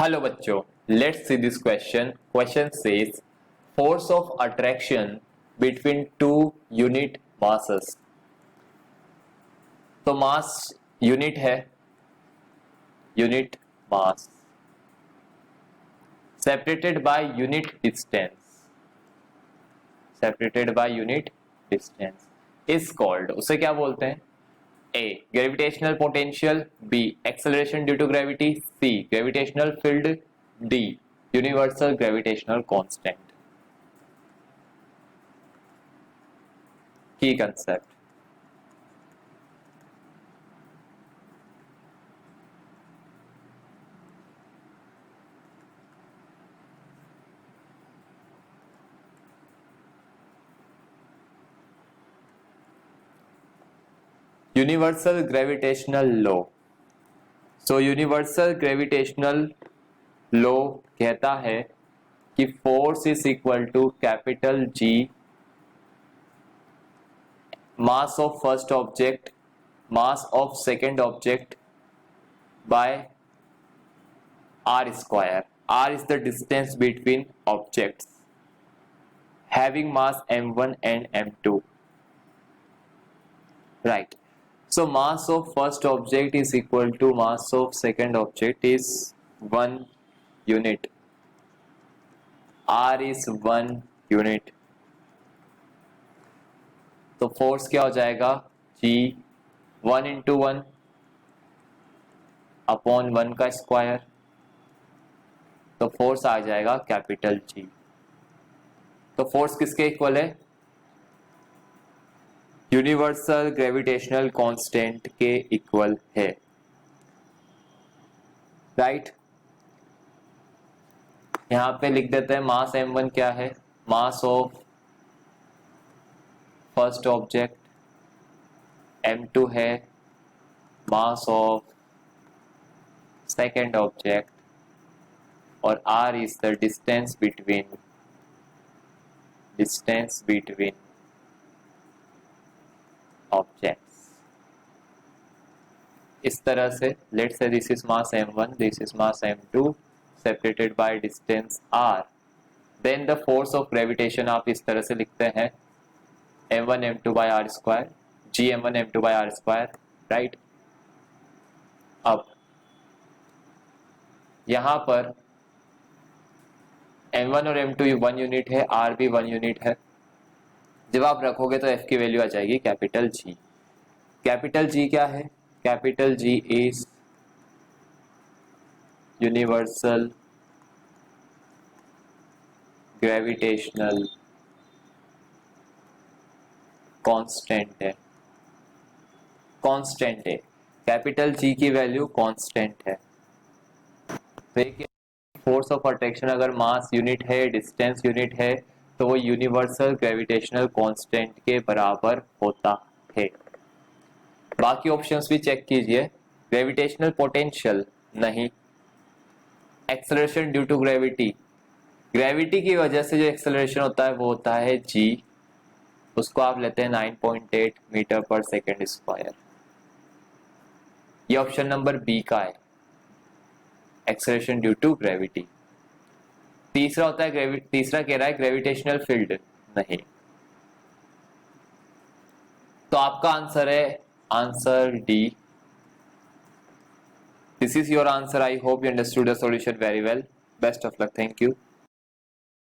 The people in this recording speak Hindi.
हेलो बच्चों, let's see this question. Question says force of attraction between two unit masses. तो मास यूनिट है, unit mass separated by unit distance, separated by unit distance is called. उसे क्या बोलते हैं? A. Gravitational potential. B. Acceleration due to gravity. C. Gravitational field. D. Universal gravitational constant. Key concept. Universal gravitational law. So universal gravitational law कहता है कि force is equal to capital G mass of first object, mass of second object by r square. R is the distance between objects having mass m1 and m2. Right. So mass of first object is equal to mass of second object is 1 unit. R is 1 unit. तो फोर्स क्या हो जाएगा? G 1 into 1 अपॉन 1 का स्क्वायर. तो फोर्स आ जाएगा कैपिटल G. तो फोर्स किसके इक्वल है? यूनिवर्सल ग्रेविटेशनल कांस्टेंट के इक्वल है. राइट. यहां पे लिख देते हैं मास m1 क्या है? Mass of first object. m2 है मास ऑफ सेकेंड ऑब्जेक्ट और r is the distance between objects. इस तरह से let's say this is mass m1, this is mass m2 separated by distance r. Then the force of gravitation आप इस तरह से लिखते हैं m1 m2 by r square, g m1 m2 by r square. Right. अब यहां पर m1 और m2 1 यूनिट है, r भी 1 यूनिट है. जब आप रखोगे तो f की वैल्यू आ जाएगी कैपिटल G. कैपिटल G क्या है? Capital G is universal gravitational constant है. कांस्टेंट है. कैपिटल G की वैल्यू कांस्टेंट है. फोर्स ऑफ अट्रैक्शन अगर मास यूनिट है, डिस्टेंस यूनिट है, तो वो यूनिवर्सल ग्रेविटेशनल कांस्टेंट के बराबर होता है. बाकी ऑप्शंस भी चेक कीजिए. ग्रेविटेशनल पोटेंशियल नहीं. Acceleration due to gravity, gravity की वजह से जो एक्सेलरेशन होता है वो होता है g. उसको आप लेते हैं 9.8 मीटर पर सेकेंड स्क्वायर. ये ऑप्शन नंबर बी का है, एक्सेलरेशन ड्यू टू ग्रेविटी. तीसरा होता है तीसरा कह रहा है ग्रेविटेशनल फील्ड नहीं. तो आपका आंसर है answer D. This is your answer. I hope you understood the solution very well. Best of luck. Thank you.